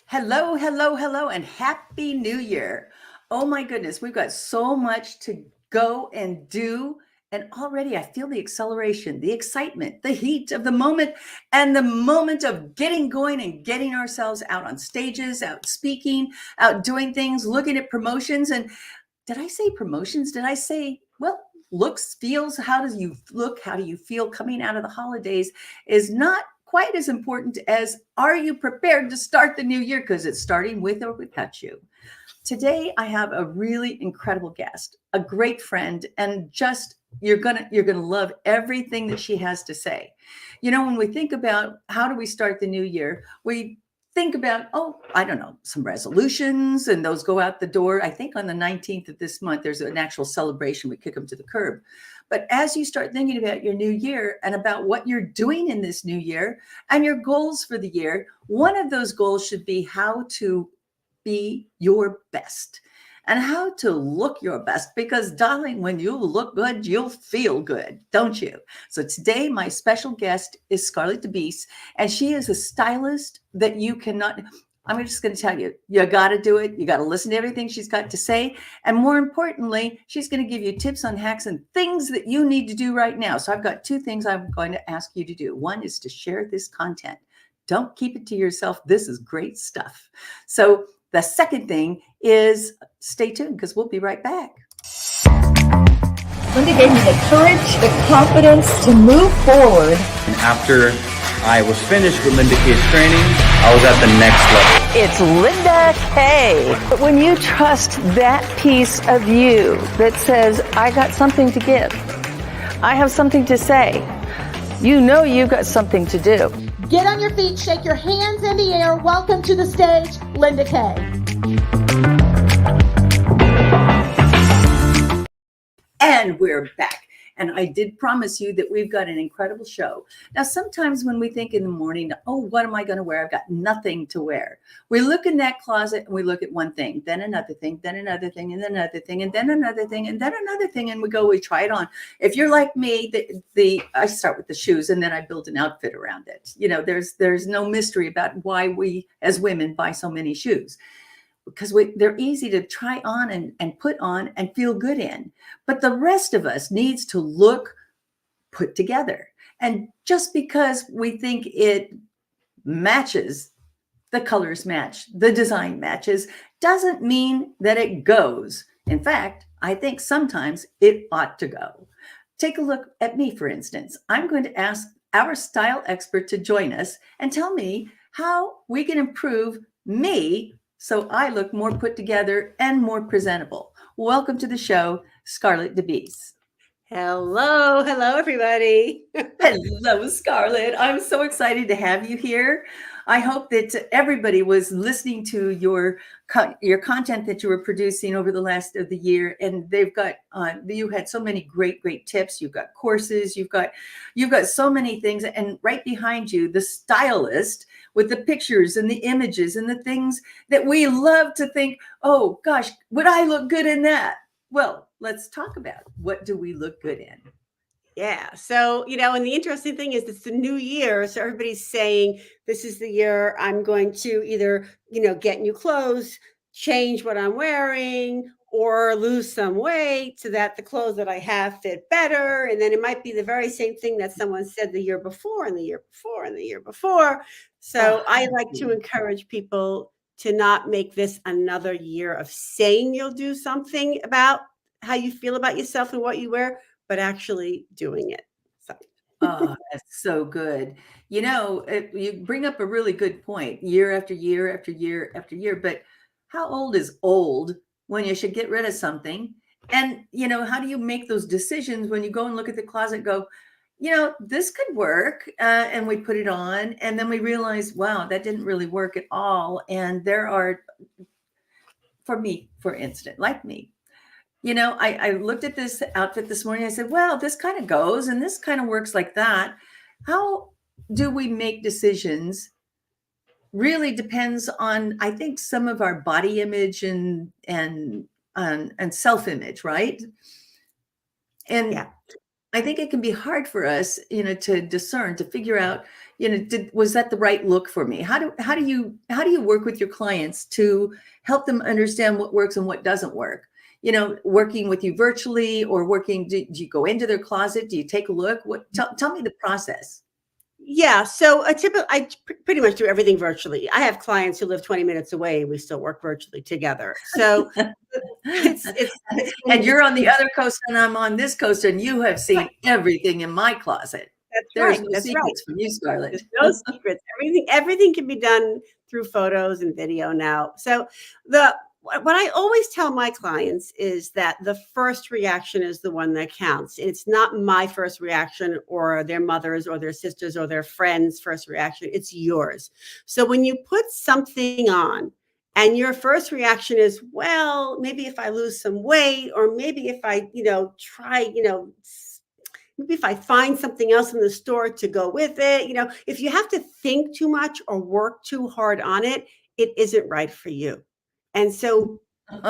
Hello, hello, hello, and Happy New Year. Oh my goodness, we've got so much to go and do. And already I feel the acceleration, the excitement, the heat of the moment, and the moment of getting going and getting ourselves out on stages, out speaking, out doing things, looking at promotions. And did I say promotions? Did I say, well, looks, feels, how do you look? How do you feel coming out of the holidays is not quite as important as are you prepared to start the new year? Because it's starting with or without you. Today I have a really incredible guest, a great friend, and just you're gonna love everything that she has to say. You know, when we think about how do we start the new year, we think about, oh, I don't know, some resolutions, and those go out the door. I think on the 19th of this month, there's an actual celebration. We kick them to the curb. But as you start thinking about your new year and about what you're doing in this new year and your goals for the year, one of those goals should be how to be your best and how to look your best because darling, when you look good you'll feel good, don't you? So today my special guest is Scarlett De Bease, and she is a stylist that you cannot, I'm just going to tell you, you got to do it. You got to listen to everything she's got to say. And more importantly, she's going to give you tips on hacks and things that you need to do right now. So I've got two things I'm going to ask you to do. One is to share this content. Don't keep it to yourself. This is great stuff. So the second thing is stay tuned because we'll be right back. Linda gave me the courage, the confidence to move forward. And after I was finished with Linda K's training, I was at the next level. It's Linda K. But when you trust that piece of you that says, I got something to give, I have something to say, you know you've got something to do. Get on your feet, shake your hands in the air. Welcome to the stage, Linda K. And we're back. And I did promise you that we've got an incredible show. Now, sometimes when we think in the morning, oh, what am I going to wear? I've got nothing to wear. We look in that closet and we look at one thing, then another thing, then another thing, and then another thing, and then another thing, and then another thing. And we try it on. If you're like me, I start with the shoes and then I build an outfit around it. You know, there's no mystery about why we as women buy so many shoes, because they're easy to try on and put on and feel good in. But the rest of us needs to look put together. And just because we think it matches, the colors match, the design matches, doesn't mean that it goes. In fact, I think sometimes it ought to go. Take a look at me, for instance. I'm going to ask our style expert to join us and tell me how we can improve me so I look more put together and more presentable. Welcome to the show, Scarlett De Bease. Hello, everybody. Hello, Scarlett. I'm so excited to have you here. I hope that everybody was listening to your content that you were producing over the last of the year, and they've got you had so many great tips. You've got courses, you've got so many things, and right behind you, the Stylist with the pictures and the images and the things that we love to think, oh gosh, would I look good in that? Well, let's talk about what do we look good in. Yeah. So, and the interesting thing is it's the new year. So everybody's saying this is the year I'm going to either, get new clothes, change what I'm wearing, or lose some weight so that the clothes that I have fit better. And then it might be the very same thing that someone said the year before and the year before and the year before. So I like to encourage people to not make this another year of saying you'll do something about how you feel about yourself and what you wear, but actually doing it. So. Oh, that's so good. You know, you bring up a really good point, year after year after year after year. But how old is old when you should get rid of something? And, how do you make those decisions when you go and look at the closet and go, this could work. And we put it on. And then we realize, wow, that didn't really work at all. And there are, for me, for instance, like me, I looked at this outfit this morning. I said, well, this kind of goes and this kind of works like that. How do we make decisions? Really depends on, I think, some of our body image and self-image, right? And yeah. I think it can be hard for us, to discern, to figure out, was that the right look for me? How do you work with your clients to help them understand what works and what doesn't work? Working with you virtually or do you go into their closet? Do you take a look? Tell me the process. Yeah, so pretty much do everything virtually. I have clients who live 20 minutes away and we still work virtually together. So And you're on the other coast and I'm on this coast, and you have seen everything in my closet. That's There's right. no That's right. secrets from you, Scarlett. There's no secrets. Everything can be done through photos and video now. So what I always tell my clients is that the first reaction is the one that counts. It's not my first reaction or their mother's or their sisters or their friends' first reaction. It's yours. So when you put something on and your first reaction is, well, maybe if I lose some weight, or maybe if I, try, maybe if I find something else in the store to go with it, if you have to think too much or work too hard on it, it isn't right for you. And so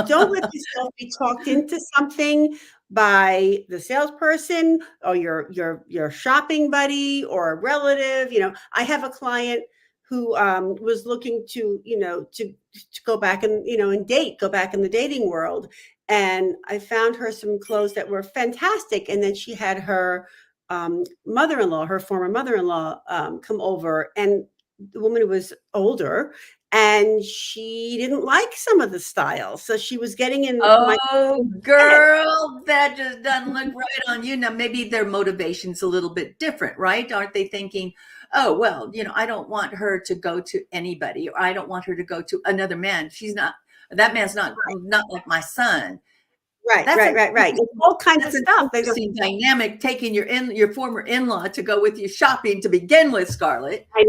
don't let yourself be talked into something by the salesperson or your shopping buddy or a relative. I have a client who was looking to go back and go back in the dating world, and I found her some clothes that were fantastic, and then she had her mother-in-law, her former mother-in-law, come over, and the woman was older and she didn't like some of the styles. So she was getting in Oh, girl, that just doesn't look right on you. Now, maybe their motivation's a little bit different, right? Aren't they thinking, oh, well, I don't want her to go to anybody, or I don't want her to go to another man. That man's not like my son. Right. It's all kinds of stuff. There's a dynamic taking your former in-law to go with you shopping to begin with, Scarlett. I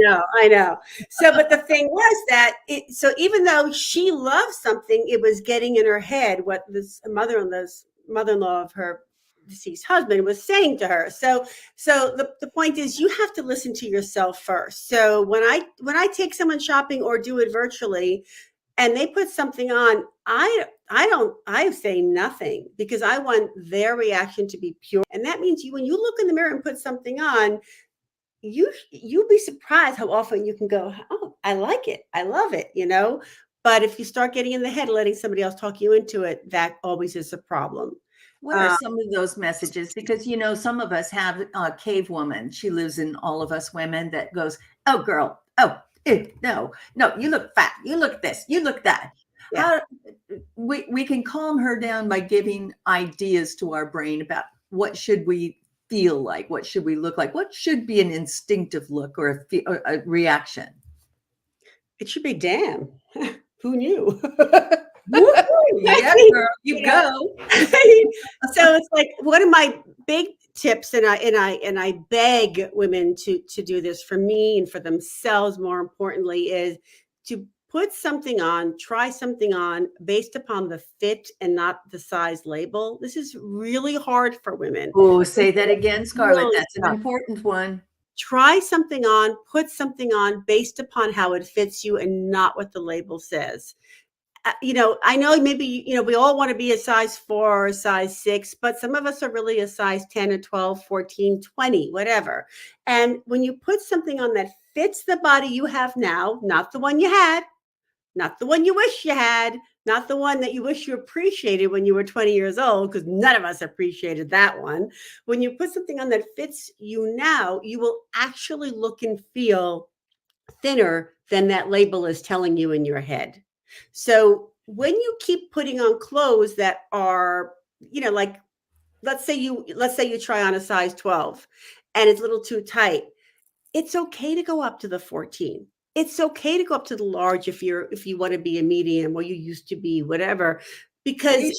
know. So, but the thing was that so even though she loved something, it was getting in her head what this mother-in-law of her deceased husband was saying to her. So the point is, you have to listen to yourself first. So when I take someone shopping or do it virtually, and they put something on, I say nothing, because I want their reaction to be pure. And that means when you look in the mirror and put something on, you'll be surprised how often you can go, oh, I like it, I love it, But if you start getting in the head, letting somebody else talk you into it, that always is a problem. What are some of those messages? Because, some of us have a cave woman. She lives in all of us women that goes, oh, girl, oh, no, you look fat. You look this, you look that. Yeah. We can calm her down by giving ideas to our brain about what should we feel like, what should we look like, what should be an instinctive look or a reaction. It should be, damn, who knew? Yeah, girl, you go. So it's like one of my big tips, and I beg women to do this for me and for themselves, more importantly, is to put something on, try something on based upon the fit and not the size label. This is really hard for women. Oh, say that again, Scarlett. That's an important one. Try something on, put something on based upon how it fits you and not what the label says. I know maybe, we all want to be a size 4 or a size 6, but some of us are really a size 10 or 12, 14, 20, whatever. And when you put something on that fits the body you have now, not the one you had, not the one you wish you had, not the one that you wish you appreciated when you were 20 years old, because none of us appreciated that one. When you put something on that fits you now, you will actually look and feel thinner than that label is telling you in your head. So when you keep putting on clothes that are, like, let's say you try on a size 12 and it's a little too tight, it's okay to go up to the 14. It's okay to go up to the large if you want to be a medium, or you used to be, whatever. Because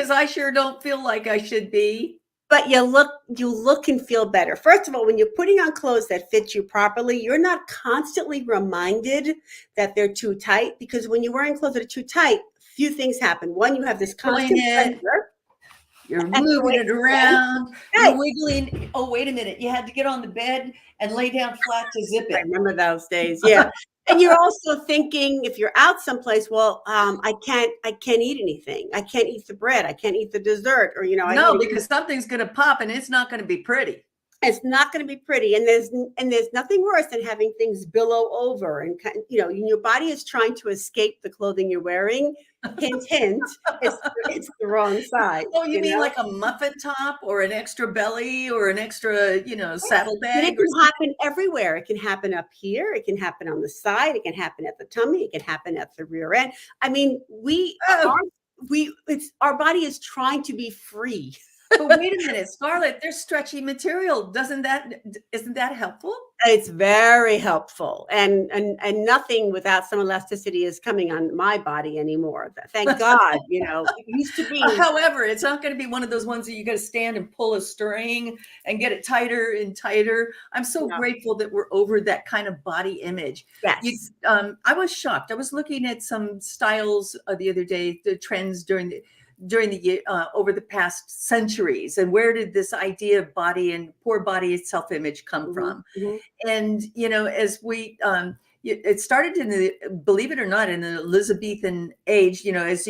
I sure don't feel like I should be. But you look and feel better. First of all, when you're putting on clothes that fit you properly, you're not constantly reminded that they're too tight, because when you're wearing clothes that are too tight, few things happen. One, you have this constant pressure. You're moving it around. Right. You're wiggling. Oh, wait a minute. You had to get on the bed and lay down flat to zip it. I remember those days. Yeah. And you're also thinking, if you're out someplace, well, I can't eat anything. I can't eat the bread. I can't eat the dessert, or No, because something's going to pop and it's not going to be pretty. it's not going to be pretty. And there's nothing worse than having things billow over, and your body is trying to escape the clothing you're wearing. Hint, hint. It's the wrong size. Oh, you mean like a muffin top or an extra belly or an extra, And it saddlebag or can happen everywhere. It can happen up here. It can happen on the side. It can happen at the tummy. It can happen at the rear end. I mean, it's our body is trying to be free. But wait a minute, Scarlett, there's stretchy material. Isn't that helpful? It's very helpful, and nothing without some elasticity is coming on my body anymore. Thank God. It used to be. However, it's not going to be one of those ones that you got to stand and pull a string and get it tighter and tighter. I'm so No. grateful that we're over that kind of body image. Yes. I was shocked. I was looking at some styles the other day, the trends during the year, over the past centuries, and where did this idea of body and poor body self-image come from? Mhm. And as we it started in the, believe it or not, in the Elizabethan age, as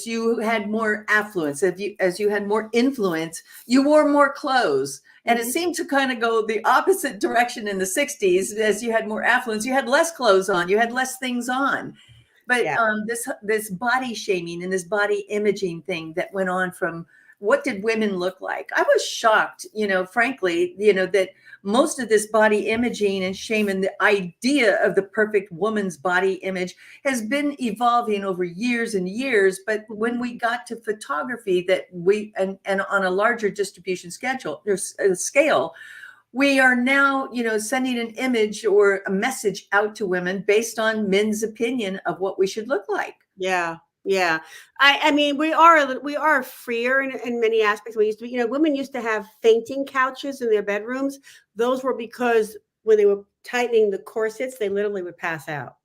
you had more affluence, as you had more influence, you wore more clothes. And it Mhm. seemed to kind of go the opposite direction in the 60s. As you had more affluence, you had less clothes on, you had less things on. But Yeah. this body shaming and this body imaging thing that went on from what did women look like? I was shocked, frankly, that most of this body imaging and shame and the idea of the perfect woman's body image has been evolving over years and years. But when we got to photography, that and on a larger distribution scale, we are now, sending an image or a message out to women based on men's opinion of what we should look like. Yeah. Yeah. I mean, we are freer in many aspects. We used to, women used to have fainting couches in their bedrooms. Those were because when they were tightening the corsets, they literally would pass out.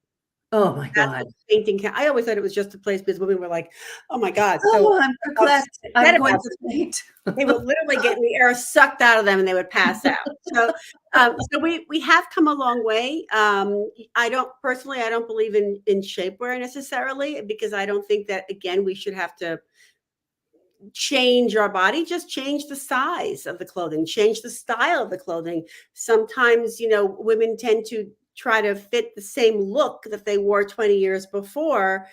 Oh my That's God. what fainting couch. I always thought it was just a place because women were like, "Oh my God," so Oh, I'm perplexed. upset I'm going about to faint. they would literally get the air sucked out of them and they would pass out. So we have come a long way. I don't believe in shapewear necessarily, because I don't think that, again, we should have to change our body. Just change the size of the clothing, change the style of the clothing. Sometimes, women tend to try to fit the same look that they wore 20 years before,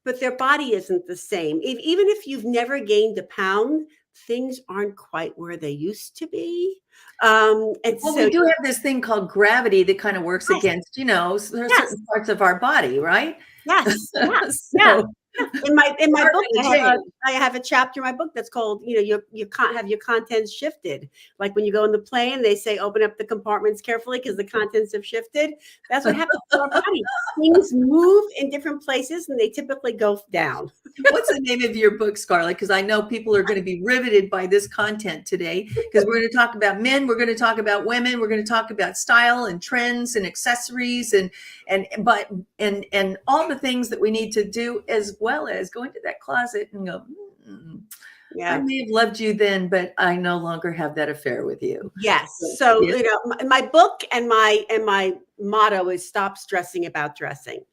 but their body isn't the same. Even if you've never gained a pound, things aren't quite where they used to be. And Well, so, we do have this thing called gravity that kind of works yes, against, there are yes, certain parts of our body, right? yes, yeah, yeah. So In my we're book, gonna change. I have a chapter in my book that's called, you can't have your contents shifted. Like when you go in the plane, they say open up the compartments carefully because the contents have shifted. That's what happens to our body. Things move in different places and they typically go down. What's the name of your book, Scarlett? Because I know people are going to be riveted by this content today, because we're going to talk about men, we're going to talk about women, we're going to talk about style and trends and accessories and all the things that we need to do, as well as go into that closet and go, I Yeah. may have loved you then, but I no longer have that affair with you. Yes. So, Yeah. my book and my motto is stop stressing about dressing.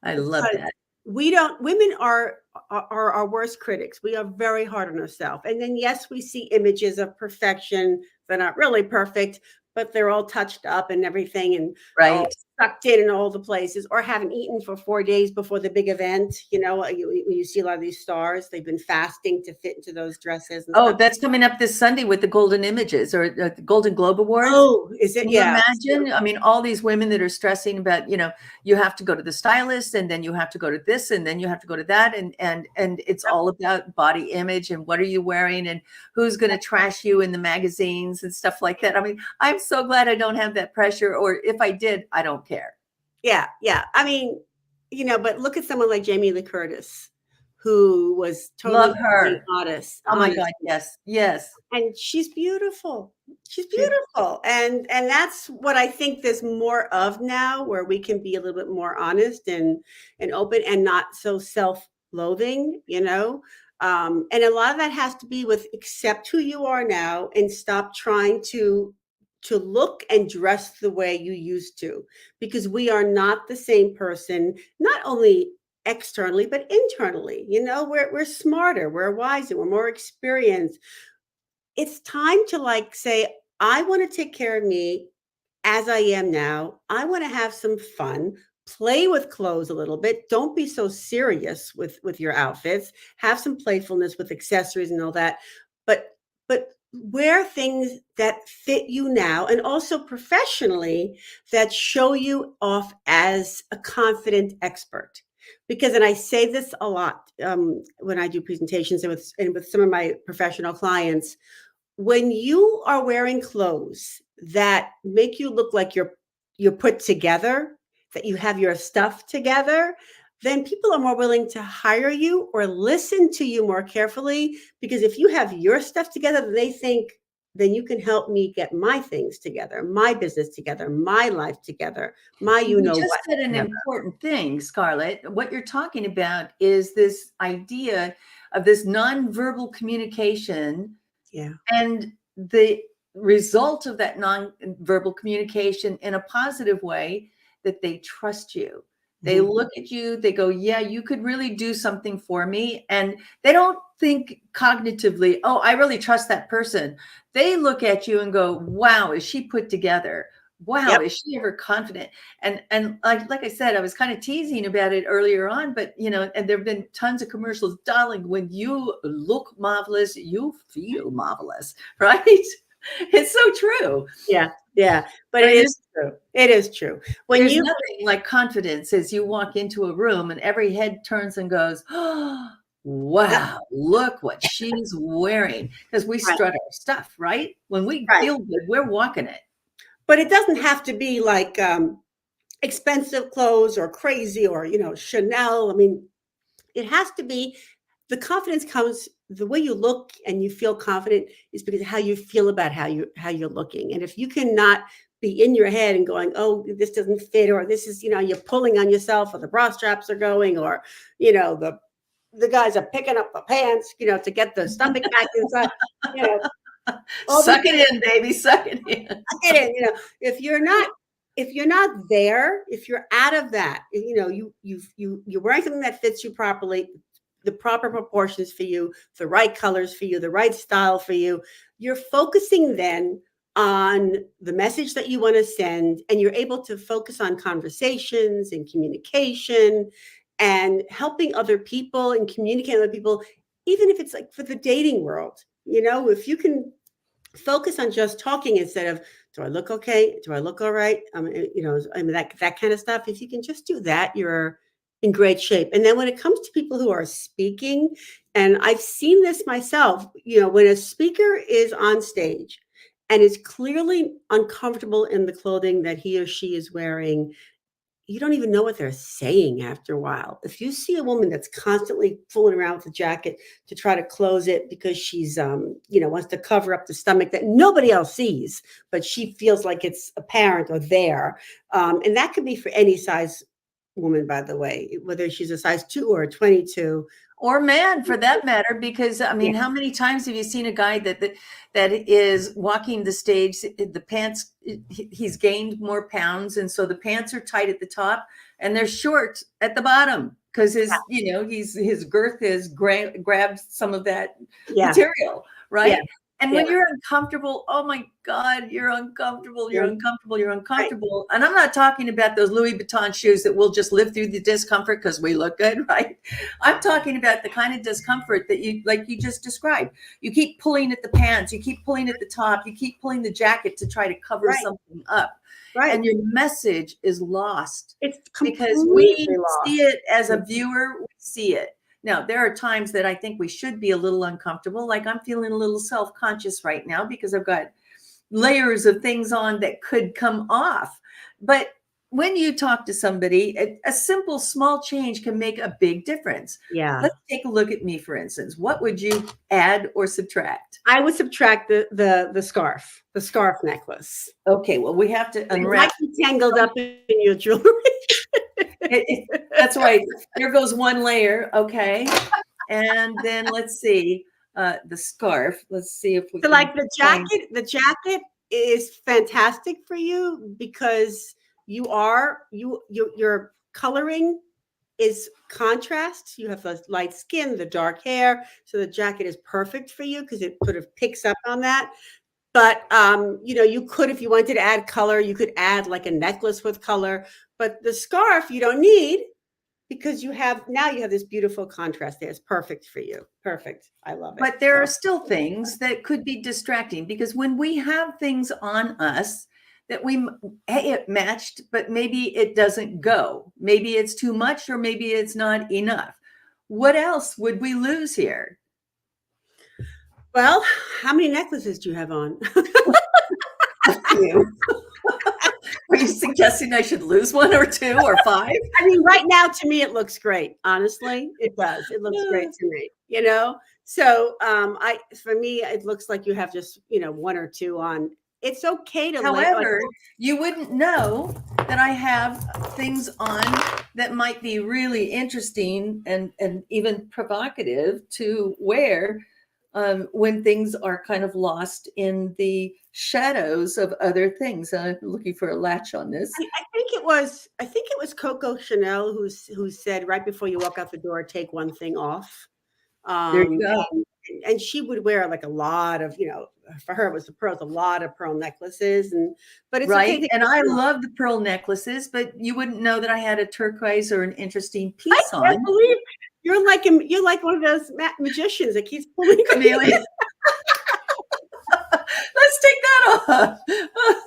I love that. Women are our worst critics. We are very hard on ourselves. And then, yes, we see images of perfection. They're not really perfect, but they're all touched up and everything, and all Right. sucked in all the places, or haven't eaten for 4 days before the big event. You see a lot of these stars, they've been fasting to fit into those dresses and Oh, stuff. that's coming up this Sunday with the Golden Images, or the Golden Globe Awards. Oh, is it? Can you Yeah. imagine? I mean, all these women that are stressing about, you have to go to the stylist, and then you have to go to this, and then you have to go to that, and it's all about body image and what are you wearing and who's going to trash you in the magazines and stuff like that. I mean, I'm so glad I don't have that pressure, or if I did, I don't care. Yeah, yeah. I mean, but look at someone like Jamie Lee Curtis, who was Love totally her. honest, Oh my honest, God, yes, yes. and she's beautiful. She's She- beautiful, and that's what I think there's more of now, where we can be a little bit more honest and open and not so self-loathing. And a lot of that has to be with accept who you are now and stop trying to to look and dress the way you used to, because we are not the same person, not only externally, but internally. We're smarter, we're wiser, we're more experienced. It's time to like say, I want to take care of me as I am now. I want to have some fun, play with clothes a little bit. Don't be so serious with your outfits. Have some playfulness with accessories and all that. But wear things that fit you now, and also professionally, that show you off as a confident expert. Because, and I say this a lot when I do presentations and with some of my professional clients, when you are wearing clothes that make you look like you're put together, that you have your stuff together, then people are more willing to hire you or listen to you more carefully. Because if you have your stuff together, they think, then you can help me get my things together, my business together, my life together, my You just what said an together. important thing, Scarlett. What you're talking about is this idea of this nonverbal communication. Yeah. And the result of that nonverbal communication in a positive way, that they trust you. They Mhm. look at you, they go, yeah, you could really do something for me. And they don't think cognitively, oh, I really trust that person. They look at you and go, wow, is she put together? Wow, Yep. is she ever confident? And like I said, I was kind of teasing about it earlier on, but and there have been tons of commercials. Darling, when you look marvelous, you feel marvelous, right? It's so true. Yeah. Yeah. But it There's, is true. It is true. When there's you nothing like confidence as you walk into a room and every head turns and goes, oh, wow, look what she's wearing. Because we Right. strut our stuff, right? When we Right. feel good, we're walking it. But it doesn't have to be like expensive clothes or crazy or Chanel. I mean, it has to be, the confidence comes, the way you look and you feel confident is because of how you feel about how you're looking. And if you cannot be in your head and going, oh, this doesn't fit, or this is, you're pulling on yourself, or the bra straps are going, or the guys are picking up the pants, to get the stomach back inside, all Suck it in, baby. Suck it in. get in. If you're not there, if you're out of that, you're wearing something that fits you properly, the proper proportions for you, the right colors for you, the right style for you, you're focusing then on the message that you want to send, and you're able to focus on conversations and communication and helping other people and communicating with other people, even if it's like for the dating world. If you can focus on just talking instead of, do I look okay? Do I look all right? That kind of stuff. If you can just do that, you're in great shape. And then when it comes to people who are speaking, and I've seen this myself, when a speaker is on stage and is clearly uncomfortable in the clothing that he or she is wearing, you don't even know what they're saying after a while. If you see a woman that's constantly fooling around with the jacket to try to close it because she's, wants to cover up the stomach that nobody else sees, but she feels like it's apparent or there. And that could be for any size woman, by the way, whether she's a size 2 or a 22. Or man, for that matter, because I mean, Yeah. how many times have you seen a guy that is walking the stage, the pants, he's gained more pounds, and so the pants are tight at the top and they're short at the bottom because his girth has grabbed some of that material, right? Yeah. And when you're uncomfortable, oh my God, you're uncomfortable, you're Yeah. uncomfortable, you're uncomfortable. Right. And I'm not talking about those Louis Vuitton shoes that will just live through the discomfort because we look good, right? I'm talking about the kind of discomfort that you just described. You keep pulling at the pants, you keep pulling at the top, you keep pulling the jacket to try to cover something up. Right. And your message is lost. It's because we lost. See it as a viewer, we see it. Now, there are times that I think we should be a little uncomfortable. Like I'm feeling a little self-conscious right now because I've got layers of things on that could come off. But when you talk to somebody, a simple small change can make a big difference. Yeah. Let's take a look at me, for instance. What would you add or subtract? I would subtract the scarf necklace. Okay, well, we have to unwrap. It might be tangled up in your jewelry. That's right. There goes one layer. Okay. And then let's see the scarf. Let's see if we so can like the jacket is fantastic for you because your coloring is contrast. You have the light skin, the dark hair, so the jacket is perfect for you because it sort of picks up on that. But you could, if you wanted to add color, you could add like a necklace with color. But the scarf you don't need because you have this beautiful contrast there. It's perfect for you. Perfect. I love it. But there are still things that could be distracting because when we have things on us that hey, it matched, but maybe it doesn't go. Maybe it's too much or maybe it's not enough. What else would we lose here? Well, how many necklaces do you have on? Are you suggesting I should lose one or two or five? I mean, right now, to me, it looks great. Honestly, it does. It looks great to me, So for me, it looks like you have just, one or two on. It's okay to However, you wouldn't know that I have things on that might be really interesting and even provocative to wear when things are kind of lost in the shadows of other things. I'm looking for a latch on this. I think it was Coco Chanel who said right before you walk out the door, take one thing off. There you go. And she would wear like a lot of, for her it was the pearls, a lot of pearl necklaces, but it's right. Okay and I love the pearl necklaces, but you wouldn't know that I had a turquoise or an interesting piece on. I can't believe you're like one of those magicians that keeps pulling chameleon. Let's take that off.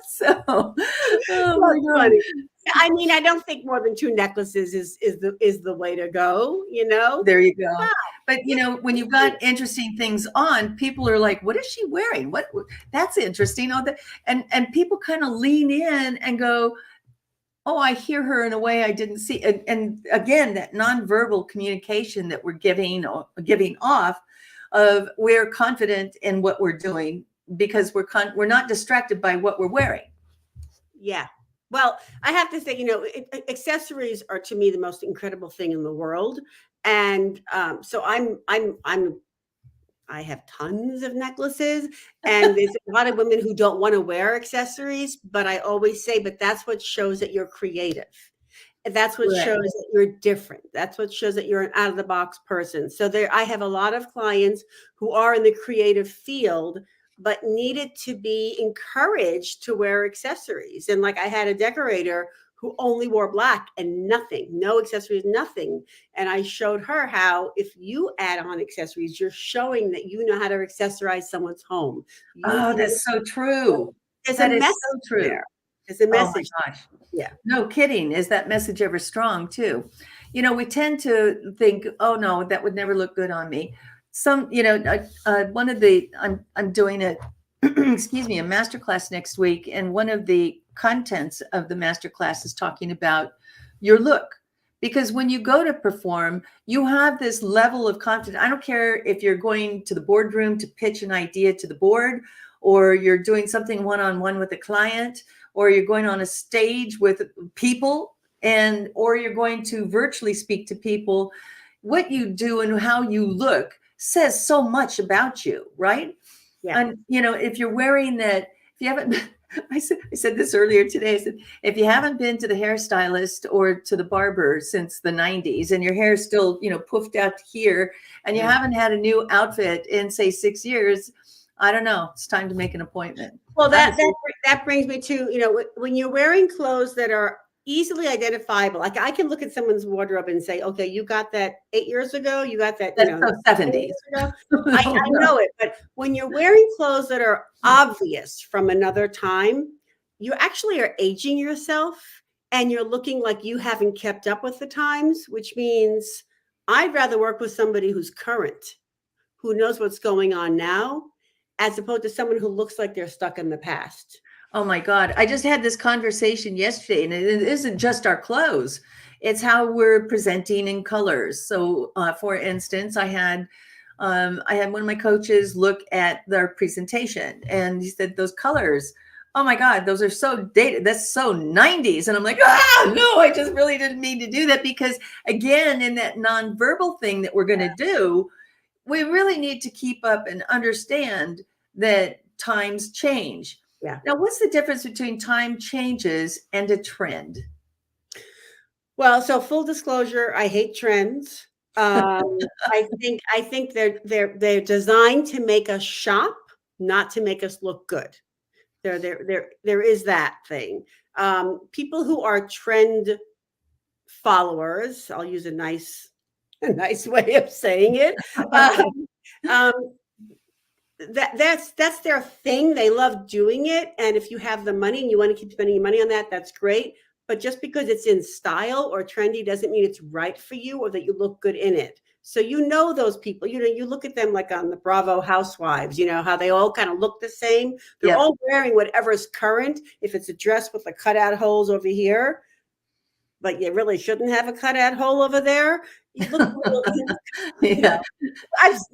So, funny. I mean, I don't think more than 2 necklaces is the way to go, There you go. Wow. But when you've got interesting things on, people are like, what is she wearing? What that's interesting. And people kind of lean in and go, oh, I hear her in a way I didn't see. And again, that nonverbal communication that we're giving off of we're confident in what we're doing because we're not distracted by what we're wearing. Yeah. Well, I have to say, accessories are to me the most incredible thing in the world. And so I have tons of necklaces, and there's a lot of women who don't want to wear accessories, but I always say, but that's what shows that you're creative. And that's what shows that you're different. That's what shows that you're an out of the box person. So I have a lot of clients who are in the creative field, but needed to be encouraged to wear accessories. And like I had a decorator who only wore black and nothing, no accessories, nothing. And I showed her how if you add on accessories, you're showing that you know how to accessorize someone's home. That's so true. There's a message so true. There. There's a message. Oh my gosh. Yeah. No kidding. Is that message ever strong too? We tend to think, oh no, that would never look good on me. I'm doing a masterclass next week. And one of the contents of the masterclass is talking about your look. Because when you go to perform, you have this level of confidence. I don't care if you're going to the boardroom to pitch an idea to the board, or you're doing something one-on-one with a client, or you're going on a stage with people, or you're going to virtually speak to people. What you do and how you look says so much about you, right? Yeah. And if you're wearing that, if you haven't, I said this earlier today. I said, if you haven't been to the hairstylist or to the barber since the 90s, and your hair is still, poofed out here, and you haven't had a new outfit in say 6 years, I don't know. It's time to make an appointment. Well, that brings me to, when you're wearing clothes that are easily identifiable. Like I can look at someone's wardrobe and say, okay, you got that 8 years ago. You got that, 70s. I know it. But when you're wearing clothes that are obvious from another time, you actually are aging yourself and you're looking like you haven't kept up with the times, which means I'd rather work with somebody who's current, who knows what's going on now, as opposed to someone who looks like they're stuck in the past. Oh my God. I just had this conversation yesterday, and it isn't just our clothes. It's how we're presenting in colors. So for instance, I had one of my coaches look at their presentation, and he said, those colors, oh my God, those are so dated. That's so 90s. And I'm like, no, I just really didn't mean to do that, because again, in that nonverbal thing that we're going to do, we really need to keep up and understand that times change. Yeah. Now, what's the difference between time changes and a trend? Well, so full disclosure, I hate trends. I think they're designed to make us shop, not to make us look good. There is that thing. People who are trend followers, I'll use a nice way of saying it. Um, um, that's their thing. They love doing it, and if you have the money and you want to keep spending your money on that, that's great. But just because it's in style or trendy doesn't mean it's right for you or that you look good in it. So you know those people. You look at them like on the Bravo Housewives. You know how they all kind of look the same. They're Yep. all wearing whatever's current. If it's a dress with the cutout holes over here, but you really shouldn't have a cutout hole over there. You look a little, you know,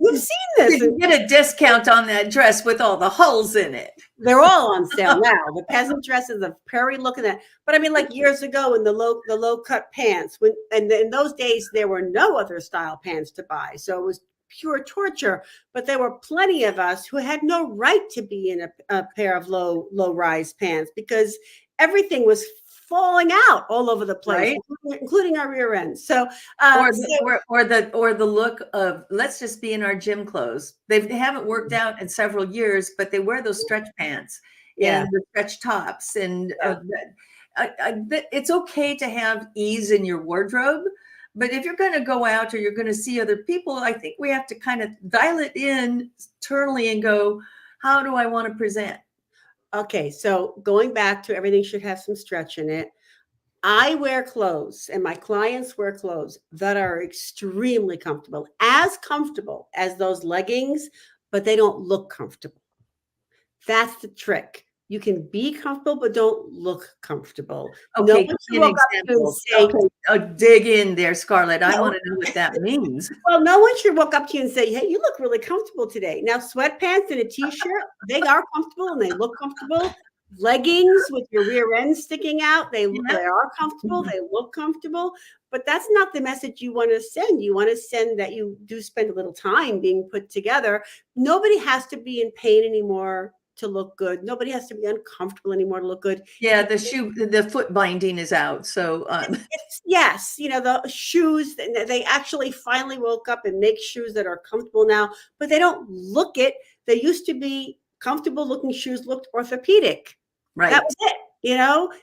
you've seen this. You get a discount on that dress with all the holes in it. They're all on sale now. The peasant dresses, the prairie looking at. But I mean, like years ago in the low cut pants, and in those days there were no other style pants to buy, so it was pure torture. But there were plenty of us who had no right to be in a pair of low rise pants because everything was falling out all over the place, Right. including our rear ends. So, Or the look of, let's just be in our gym clothes. They haven't worked out in several years, but they wear those stretch pants Yeah. and the stretch tops. And it's okay to have ease in your wardrobe, but if you're going to go out or you're going to see other people, I think we have to kind of dial it in internally and go, how do I want to present? Okay, so going back to everything should have some stretch in it. I wear clothes and my clients wear clothes that are extremely comfortable as those leggings, but they don't look comfortable. That's the trick. You can be comfortable, but don't look comfortable. No Okay, one give me should an walk up to you and example. say, Okay, dig in there, Scarlett. I No. want to know what that means. well, no one should walk up to you and say, hey, you look really comfortable today. Now, sweatpants and a t-shirt, they are comfortable and they look comfortable. Leggings with your rear end sticking out, they are comfortable, they look comfortable, but that's not the message you want to send. You want to send that you do spend a little time being put together. Nobody has to be in pain anymore to look good. Nobody has to be uncomfortable anymore to look good. Yeah, the foot binding is out. So Yes, the shoes, they actually finally woke up and make shoes that are comfortable now, but they don't look it. They used to be comfortable looking shoes, looked orthopedic. right. That was it.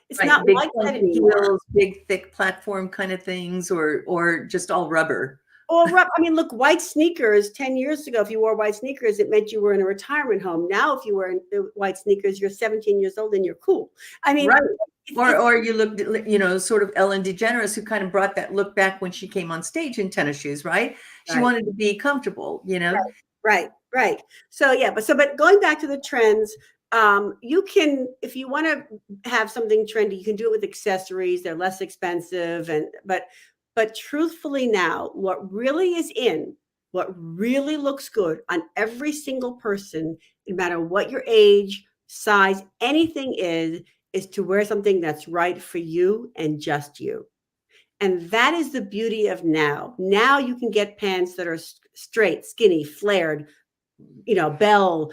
It's Right, not big like that funky anymore. heels, big thick platform kind of things, or just all rubber. Or I mean, look, white sneakers 10 years ago, if you wore white sneakers, it meant you were in a retirement home. Now, if you wear white sneakers, you're 17 years old and you're cool. I mean, Right. Or you looked, sort of Ellen DeGeneres, who kind of brought that look back when she came on stage in tennis shoes, right? She Right. wanted to be comfortable. Right. So yeah, but going back to the trends, you can, if you want to have something trendy, you can do it with accessories. They're less expensive, but truthfully now, what really is in, what really looks good on every single person, no matter what your age, size, anything is to wear something that's right for you and just you. And that is the beauty of now. Now you can get pants that are straight, skinny, flared, bell,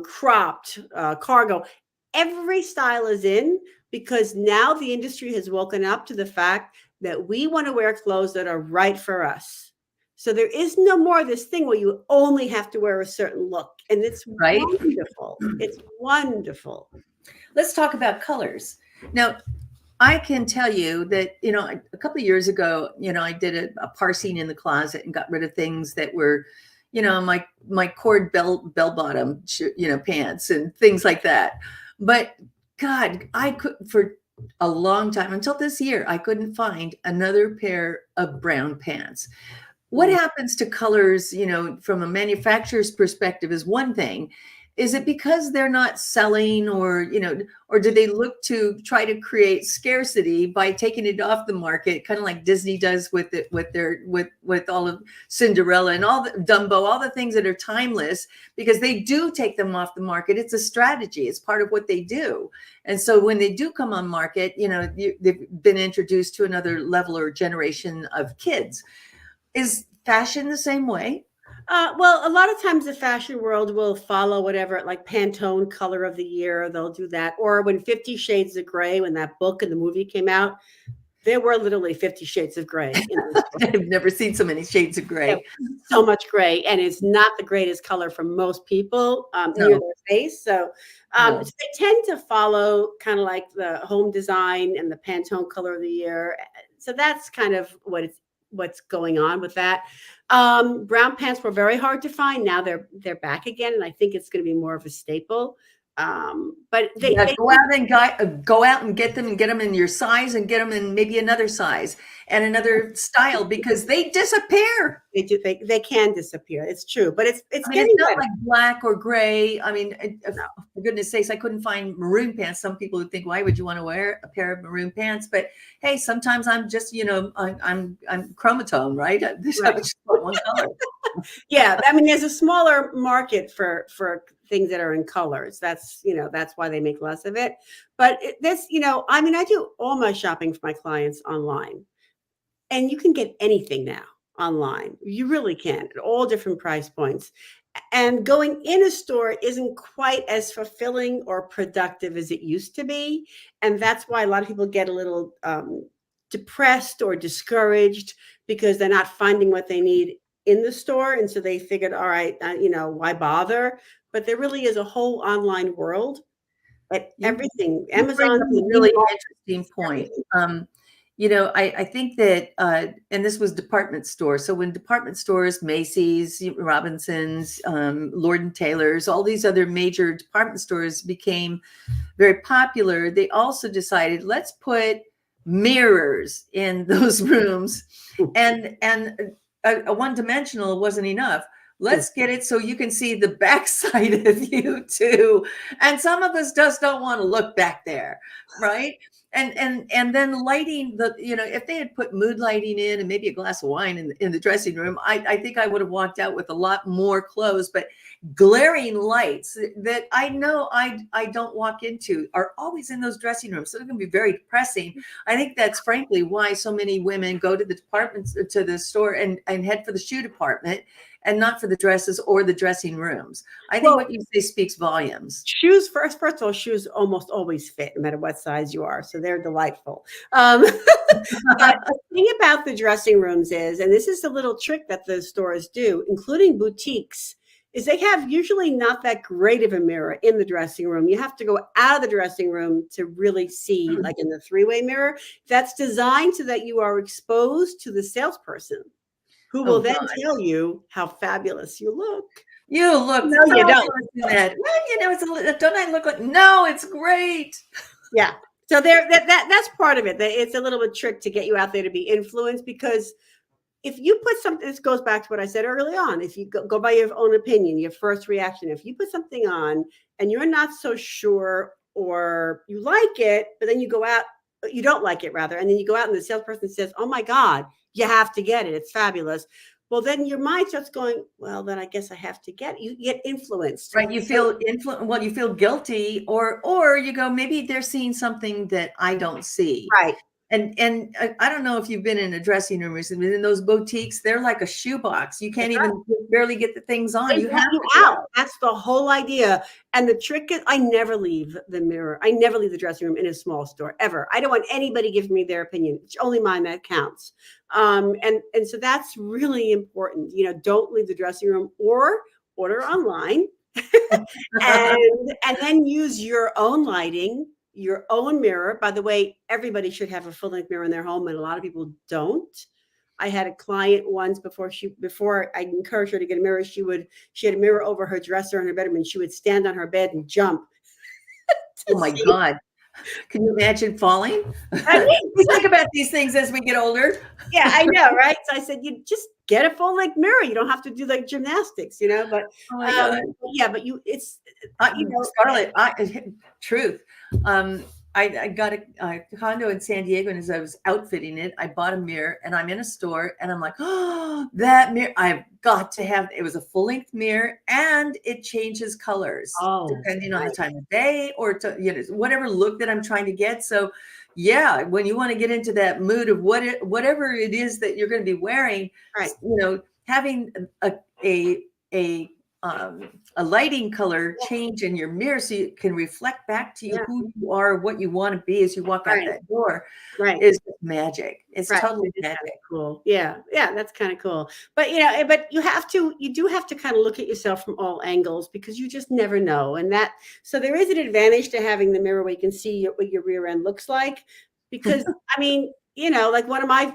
cropped, cargo. Every style is in because now the industry has woken up to the fact that we want to wear clothes that are right for us. So there is no more this thing where you only have to wear a certain look. And it's Right. wonderful. It's wonderful. Let's talk about colors. Now, I can tell you that, a couple of years ago, I did a parsing in the closet and got rid of things that were, my cord bell bottom, pants and things like that. But God, I could, for a long time, until this year, I couldn't find another pair of brown pants. What happens to colors, from a manufacturer's perspective is one thing. Is it because they're not selling or do they look to try to create scarcity by taking it off the market, kind of like Disney does with all of Cinderella and all the Dumbo, all the things that are timeless, because they do take them off the market. It's a strategy. It's part of what they do. And so when they do come on market, they've been introduced to another level or generation of kids. Is fashion the same way? Well, a lot of times the fashion world will follow whatever, like Pantone color of the year. They'll do that. Or when 50 Shades of Grey, when that book and the movie came out, there were literally 50 Shades of Grey in the store. I've never seen so many shades of Yeah, gray. so much gray, and it's not the greatest color for most people near No, their face. So, no. so they tend to follow kind of like the home design and the Pantone color of the year. So that's kind of what's going on with that. Brown pants were very hard to find. Now they're back again, and I think it's going to be more of a staple. But Yeah, they go out and get them in your size and get them in maybe another size and another style because they disappear. they can disappear. It's true, but it's I mean, getting it's not better. like black or gray. I mean, No. for goodness sakes, I couldn't find maroon pants. Some people would think, why would you want to wear a pair of maroon pants? But hey, sometimes I'm just, I'm chromosome, right? I just Right. want one color. Yeah, I mean, there's a smaller market for things that are in colors. That's that's why they make less of it. But I mean, I do all my shopping for my clients online, and you can get anything now online. You really can at all different price points. And going in a store isn't quite as fulfilling or productive as it used to be, and that's why a lot of people get a little depressed or discouraged because they're not finding what they need in the store, and so they figured, all right, why bother? But there really is a whole online world at You everything. you bring Amazon, up a really interesting point. I think that, and this was department stores. So when department stores, Macy's, Robinsons, Lord and Taylor's, all these other major department stores became very popular, they also decided, let's put mirrors in those rooms, and a one-dimensional wasn't enough. Let's get it so you can see the backside of you too. And some of us just don't want to look back there, right? And then lighting, if they had put mood lighting in and maybe a glass of wine in the dressing room, I think I would have walked out with a lot more clothes. But glaring lights that I know I don't walk into are always in those dressing rooms. So it can be very depressing. I think that's frankly why so many women go to the departments, to the store and head for the shoe department and not for the dresses or the dressing rooms. I think what you say speaks volumes. Shoes first of all, shoes almost always fit no matter what size you are, so they're delightful. But the thing about the dressing rooms is, and this is a little trick that the stores do, including boutiques, is they have usually not that great of a mirror in the dressing room. You have to go out of the dressing room to really see, like in the three-way mirror. That's designed so that you are exposed to the salesperson, who will then tell you how fabulous you look. You look. No, you don't. That. Well, don't I look like? No, it's great. Yeah. So that's part of it. It's a little bit trick to get you out there to be influenced, because if you put something, this goes back to what I said early on. If you go by your own opinion, your first reaction, if you put something on and you're not so sure, or you like it, but then you go out, you don't like it rather, and then you go out and the salesperson says, "Oh my God, you have to get it. It's fabulous." Well, then your mind starts going, well, then I guess I have to get it. You get influenced. Right. You feel well, you feel guilty, or you go, maybe they're seeing something that I don't see. Right. And I don't know if you've been in a dressing room recently, but in those boutiques, they're like a shoebox. You can't even barely get the things on. They You want have you to out. That's the whole idea. And the trick is, I never leave the mirror. I never leave the dressing room in a small store ever. I don't want anybody giving me their opinion. It's only mine that counts. And so that's really important. Don't leave the dressing room, or order online, and then use your own lighting, your own mirror. By the way, everybody should have a full length mirror in their home, and a lot of people don't. I had a client once, before I encouraged her to get a mirror, she had a mirror over her dresser in her bedroom, and she would stand on her bed and jump. Oh my God. Can you imagine falling? I mean, we think about these things as we get older. Yeah, I know, right? So I said, you just get a full length mirror. You don't have to do like gymnastics, But Oh my God. yeah, but Scarlett, truth. I got a condo in San Diego, and as I was outfitting it, I bought a mirror, and I'm in a store, and I'm like, oh, that mirror, I've got to have. It was a full length mirror, and it changes colors depending on the time of day, or whatever look that I'm trying to get. So, yeah, when you want to get into that mood of whatever it is that you're going to be wearing, right. Having a a a lighting color change in your mirror so you can reflect back to you Yeah. who you are, what you want to be as you walk out Right. that door Right. is magic. It's Right. totally It is kind magic. of cool. Yeah. Yeah. That's kind of cool. But, but you do have to kind of look at yourself from all angles because you just never know. So there is an advantage to having the mirror where you can see what your rear end looks like. Because, I mean, like one of my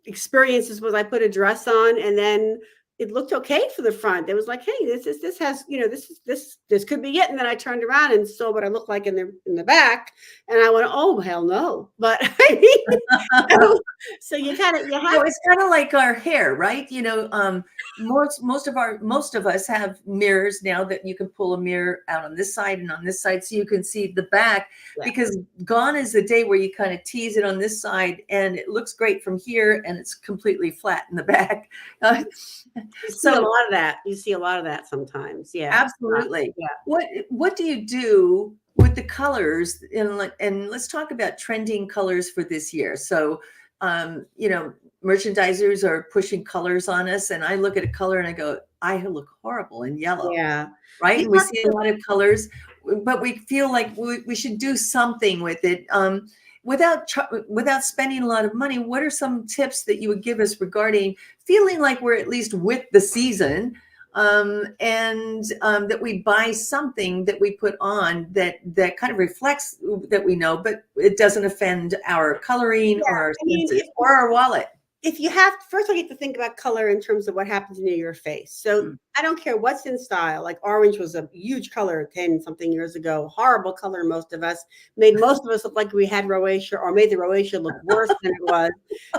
experiences was I put a dress on and then it looked okay for the front. It was like, hey, this has, this could be it. And then I turned around and saw what I looked like in the back, and I went, oh hell no. But I mean, so you have It's kind of like our hair, right? Most of us have mirrors now that you can pull a mirror out on this side and on this side so you can see the back, Yeah. because gone is the day where you kind of tease it on this side and it looks great from here and it's completely flat in the back. You see a lot of that. You see a lot of that sometimes. Yeah. Absolutely. Yeah. What do you do with the colors? And let's talk about trending colors for this year. So, merchandisers are pushing colors on us, and I look at a color and I go, I look horrible in yellow. Yeah. Right. You And we have see a lot of colors, but we feel like we should do something with it. Without spending a lot of money, what are some tips that you would give us regarding feeling like we're at least with the season, and that we buy something that we put on that kind of reflects that we know, but it doesn't offend our coloring or our senses or our wallet? If you have, first of all, you have to think about color in terms of what happens near your face. So I don't care what's in style. Like orange was a huge color 10 something years ago. Horrible color. Most of us made most of us look like we had rosacea, or made the rosacea look worse than it was.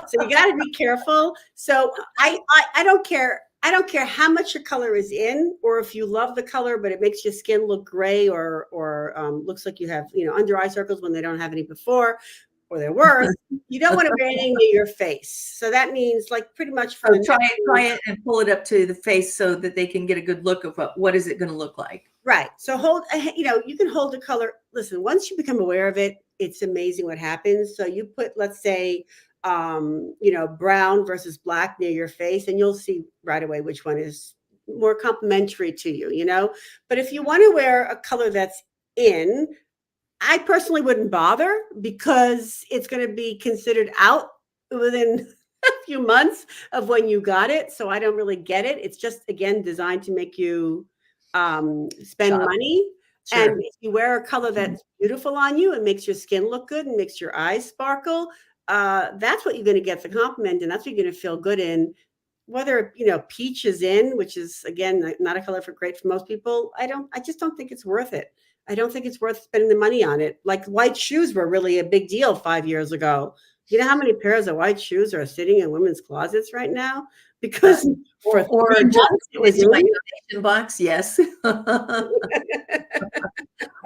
So you got to be careful. So I don't care. I don't care how much your color is in, or if you love the color, but it makes your skin look gray or looks like you have, under eye circles when they don't have any before, or they're worse. You don't want to wear anything near your face. So that means like pretty much for try it and pull it up to the face so that they can get a good look of what is it going to look like. Right. So you can hold the color. Listen, once you become aware of it, it's amazing what happens. So you put, let's say, brown versus black near your face, and you'll see right away which one is more complementary to you, But if you want to wear a color that's in, I personally wouldn't bother because it's going to be considered out within a few months of when you got it. So I don't really get it. It's just, again, designed to make you spend money. Sure. And if you wear a color that's beautiful on you and makes your skin look good and makes your eyes sparkle, that's what you're going to get the compliment, and that's what you're going to feel good in. Whether peach is in, which is again not a color great for most people, I just don't think it's worth it. I don't think it's worth spending the money on it. Like white shoes were really a big deal 5 years ago. You know how many pairs of white shoes are sitting in women's closets right now? Because or months it was my donation box, yes.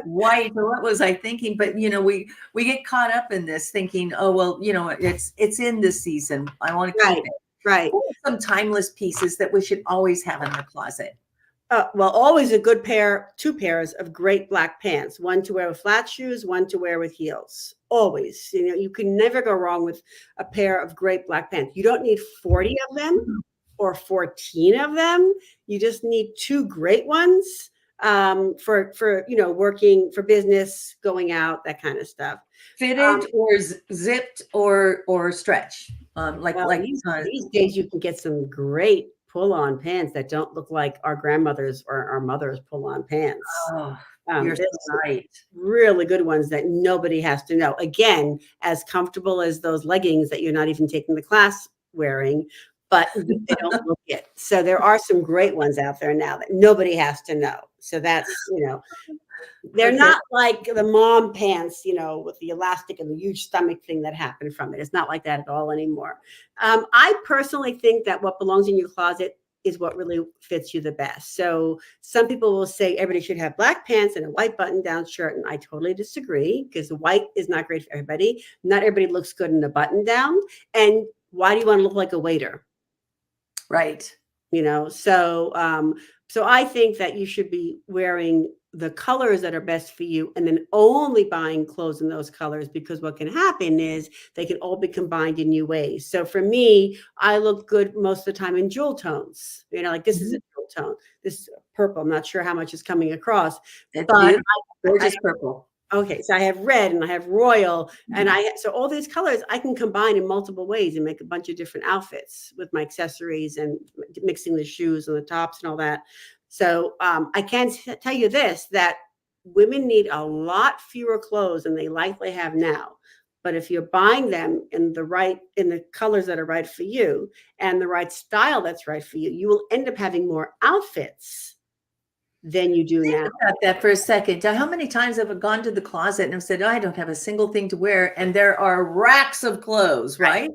White. What was I thinking? But we get caught up in this thinking, oh well, it's in this season. I want to keep it. Right. What are some timeless pieces that we should always have in the closet? Well, always a good two pairs of great black pants, one to wear with flat shoes, one to wear with heels. Always, you can never go wrong with a pair of great black pants. You don't need 40 of them or 14 of them. You just need two great ones for working for business, going out, that kind of stuff. Fitted or zipped or stretch. These days you can get some great pull-on pants that don't look like our grandmothers or our mothers pull-on pants. Oh, you're so right. Really good ones that nobody has to know. Again, as comfortable as those leggings that you're not even taking the class wearing, but they don't look it. So there are some great ones out there now that nobody has to know. So that's, they're not like the mom pants, with the elastic and the huge stomach thing that happened from it. It's not like that at all anymore. I personally think that what belongs in your closet is what really fits you the best. So some people will say everybody should have black pants and a white button-down shirt, and I totally disagree because white is not great for everybody. Not everybody looks good in a button-down. And why do you want to look like a waiter? Right. So I think that you should be wearing the colors that are best for you, and then only buying clothes in those colors, because what can happen is they can all be combined in new ways. So for me, I look good most of the time in jewel tones. Like this is a jewel tone. This is purple. I'm not sure how much is coming across, It's but beautiful, gorgeous purple. okay, so I have red and I have royal, and so all these colors I can combine in multiple ways and make a bunch of different outfits with my accessories and mixing the shoes and the tops and all that. So I can tell you this, that women need a lot fewer clothes than they likely have now. But if you're buying them in the colors that are right for you and the right style that's right for you, you will end up having more outfits than you do now. Think about that for a second. How many times have I gone to the closet and have said, I don't have a single thing to wear, and there are racks of clothes, right?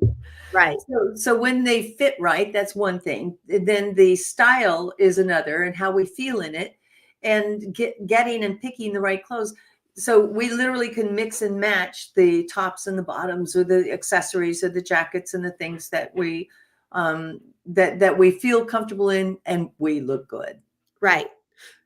Right. So when they fit right, that's one thing. Then the style is another, and how we feel in it, and getting and picking the right clothes. So we literally can mix and match the tops and the bottoms, or the accessories, or the jackets and the things that we that we feel comfortable in, and we look good. Right.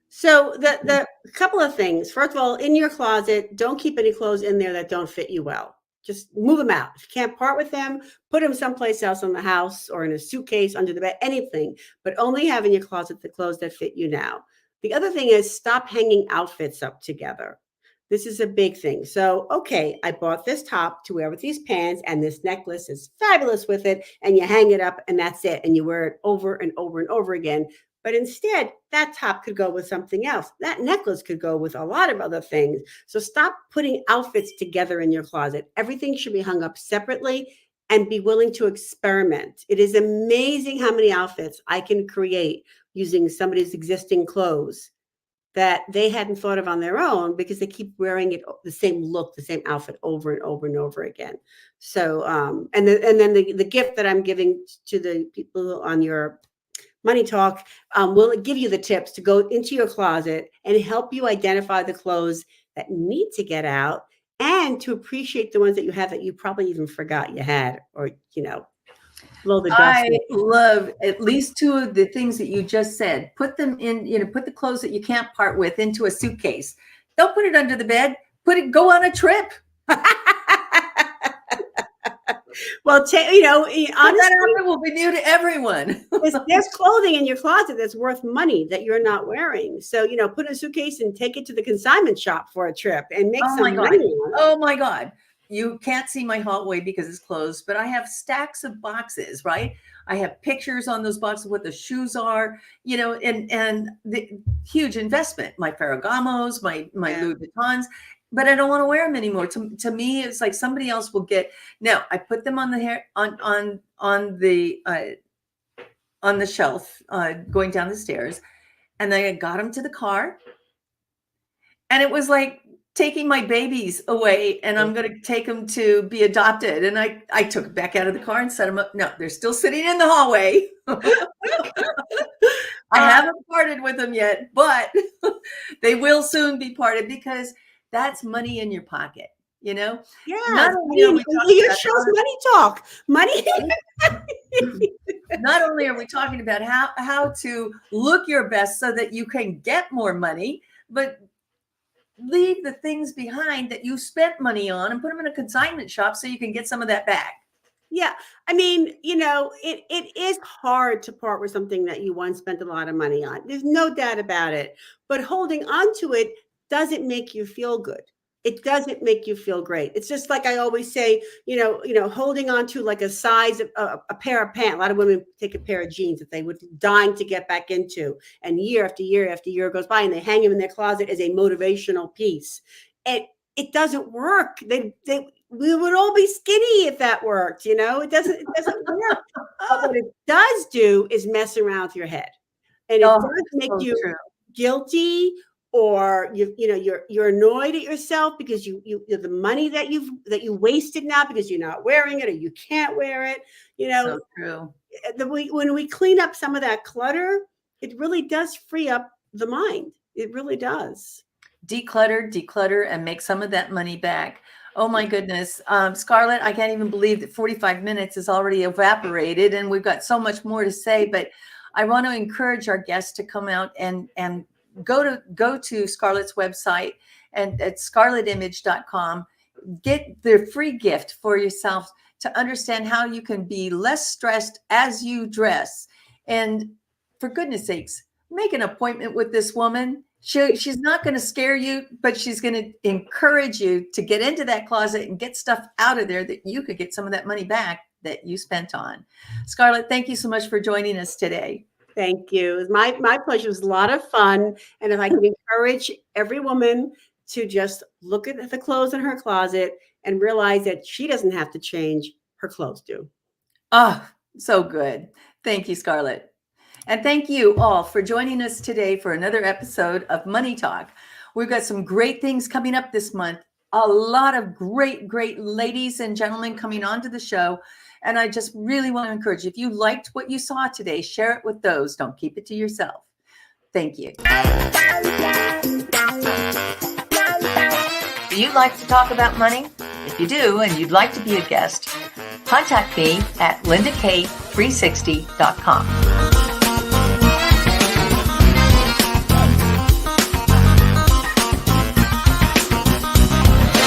So the couple of things. First of all, in your closet, don't keep any clothes in there that don't fit you well. Just move them out. If you can't part with them, put them someplace else in the house or in a suitcase, under the bed, anything, but only have in your closet the clothes that fit you now. The other thing is, stop hanging outfits up together. This is a big thing. So, okay, I bought this top to wear with these pants, and this necklace is fabulous with it, and you hang it up and that's it. And you wear it over and over and over again. But instead, that top could go with something else. That necklace could go with a lot of other things. So stop putting outfits together in your closet. Everything should be hung up separately, and be willing to experiment. It is amazing how many outfits I can create using somebody's existing clothes that they hadn't thought of on their own, because they keep wearing it, the same look, the same outfit over and over and over again. So, and then the gift that I'm giving to the people on your Money Talk will give you the tips to go into your closet and help you identify the clothes that need to get out, and to appreciate the ones that you have that you probably even forgot you had, or, blow the dust. I love at least two of the things that you just said. Put them in, put the clothes that you can't part with into a suitcase. Don't put it under the bed. Go on a trip. Well, honestly, that will be new to everyone. There's clothing in your closet that's worth money that you're not wearing. So, put in a suitcase and take it to the consignment shop for a trip and make some money on it. Oh my God. You can't see my hallway because it's closed, but I have stacks of boxes, right? I have pictures on those boxes, what the shoes are, and the huge investment, my Ferragamos, my Louis Vuittons, but I don't want to wear them anymore. To me, it's like somebody else will get. Now I put them on the hair on the shelf, going down the stairs, and then I got them to the car, and it was like taking my babies away, and I'm going to take them to be adopted. And I took it back out of the car and set them up. No, they're still sitting in the hallway. I haven't parted with them yet, but they will soon be parted, because that's money in your pocket, Yeah. Not only are we talking your show's Money Talk. Money. Not only are we talking about how to look your best so that you can get more money, but leave the things behind that you spent money on and put them in a consignment shop so you can get some of that back. Yeah. I mean, it is hard to part with something that you once spent a lot of money on. There's no doubt about it. But holding on to it doesn't make you feel good. It doesn't make you feel great. It's just like I always say, holding on to like a size of a pair of pants. A lot of women take a pair of jeans that they would dying to get back into, and year after year after year goes by, and they hang them in their closet as a motivational piece. And it doesn't work. We would all be skinny if that worked. It doesn't work. But what it does do is mess around with your head, and it does make you guilty, or you're annoyed at yourself because the money that you wasted now because you're not wearing it, or you can't wear it. So true. When we clean up some of that clutter, it really does free up the mind. It really does. Declutter, and make some of that money back. Oh my goodness. Scarlett, I can't even believe that 45 minutes is already evaporated, and we've got so much more to say, but I want to encourage our guests to come out and go to Scarlett's website and at scarlettimage.com. Get the free gift for yourself to understand how you can be less stressed as you dress. And for goodness sakes, make an appointment with this woman. She's not going to scare you, but she's going to encourage you to get into that closet and get stuff out of there that you could get some of that money back that you spent on. Scarlett, thank you so much for joining us today. Thank you. It was my pleasure. It was a lot of fun. And if I can encourage every woman to just look at the clothes in her closet and realize that she doesn't have to change, her clothes do. Oh, so good. Thank you, Scarlett. And thank you all for joining us today for another episode of Money Talk. We've got some great things coming up this month. A lot of great ladies and gentlemen coming onto the show. And I just really want to encourage you, if you liked what you saw today, share it with those. Don't keep it to yourself. Thank you. Do you like to talk about money? If you do and you'd like to be a guest, contact me at lindak360.com.